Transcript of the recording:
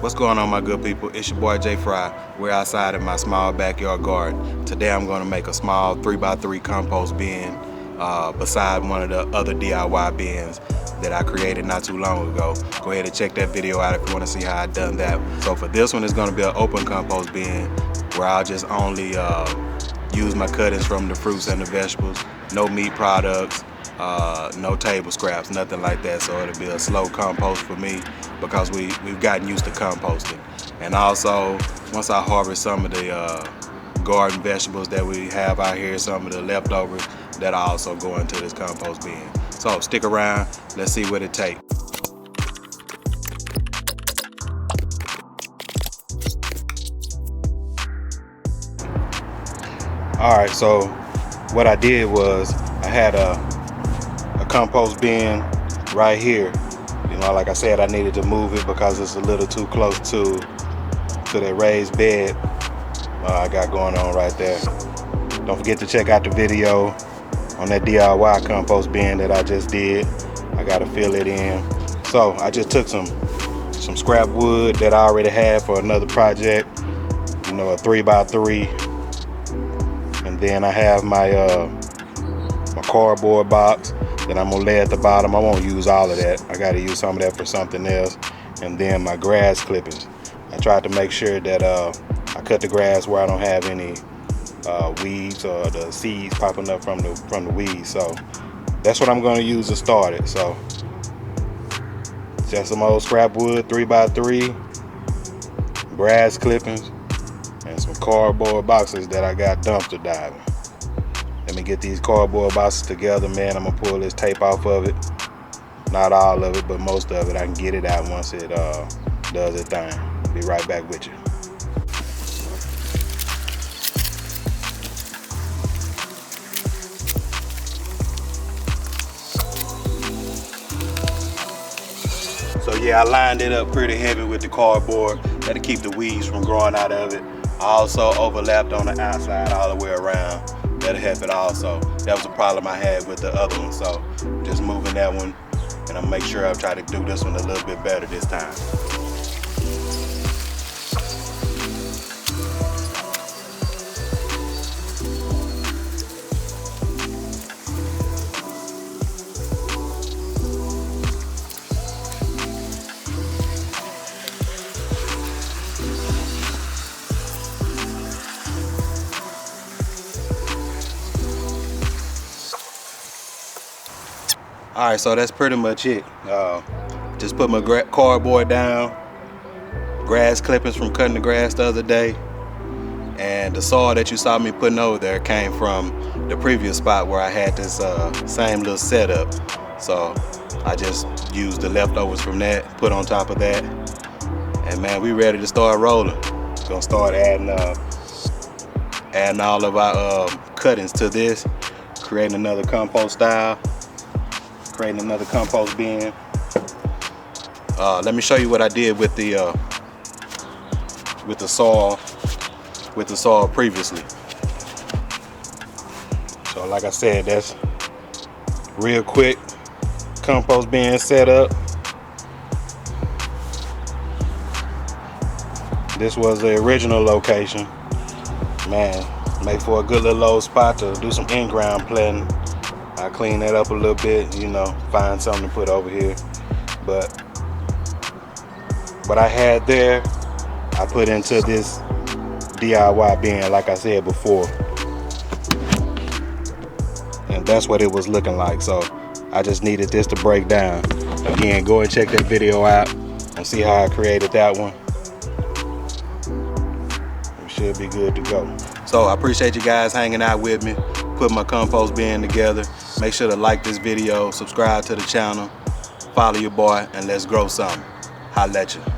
What's going on, my good people? It's your boy Jay Fry. We're outside in my small backyard garden. Today I'm going to make a small 3x3 compost bin beside one of the other DIY bins that I created not too long ago. Go ahead and check that video out if you want to see how I done that. So for this one, it's going to be an open compost bin where I'll just only use my cuttings from the fruits and the vegetables. No meat products, no table scraps, nothing like that. So it'll be a slow compost for me because we've gotten used to composting. And also, once I harvest some of the garden vegetables that we have out here, some of the leftovers, that'll also go into this compost bin. So stick around, let's see what it takes. Alright, so what I did was I had a compost bin right here. You know, like I said, I needed to move it because it's a little too close to that raised bed I got going on right there. Don't forget to check out the video on that DIY compost bin that I just did. I gotta fill it in. So I just took some scrap wood that I already had for another project, you know, a 3x3, and then I have my my cardboard box that I'm gonna lay at the bottom. I won't use all of that. I gotta use some of that for something else. And then my grass clippings. I tried to make sure that I cut the grass where I don't have any weeds or the seeds popping up from the weeds. So that's what I'm going to use to start it. So just some old scrap wood, 3x3, grass clippings, and some cardboard boxes that I got dumpster diving. Let me get these cardboard boxes together, man. I'm gonna pull this tape off of it. Not all of it, but most of it. I can get it out once it does its thing. Be right back with you. So yeah, I lined it up pretty heavy with the cardboard. That'll keep the weeds from growing out of it. I also overlapped on the outside all the way around. That'll help it also. That was a problem I had with the other one. So just moving that one, and I'll make sure I try to do this one a little bit better this time. Alright, so that's pretty much it. Just put my cardboard down, grass clippings from cutting the grass the other day, and the soil that you saw me putting over there came from the previous spot where I had this same little setup. So I just used the leftovers from that, put on top of that, and man, we ready to start rolling. Gonna start adding all of our cuttings to this, creating another compost style. Creating another compost bin. Let me show you what I did with the soil previously. So like I said, that's real quick compost bin setup. This was the original location. Man, make for a good little old spot to do some in-ground planting. I clean that up a little bit, you know, find something to put over here. But what I had there, I put into this DIY bin, like I said before. And that's what it was looking like. So I just needed this to break down. Again, go and check that video out and see how I created that one. We should be good to go. So I appreciate you guys hanging out with me, putting my compost bin together. Make sure to like this video, subscribe to the channel, follow your boy, and let's grow something. Holla at you.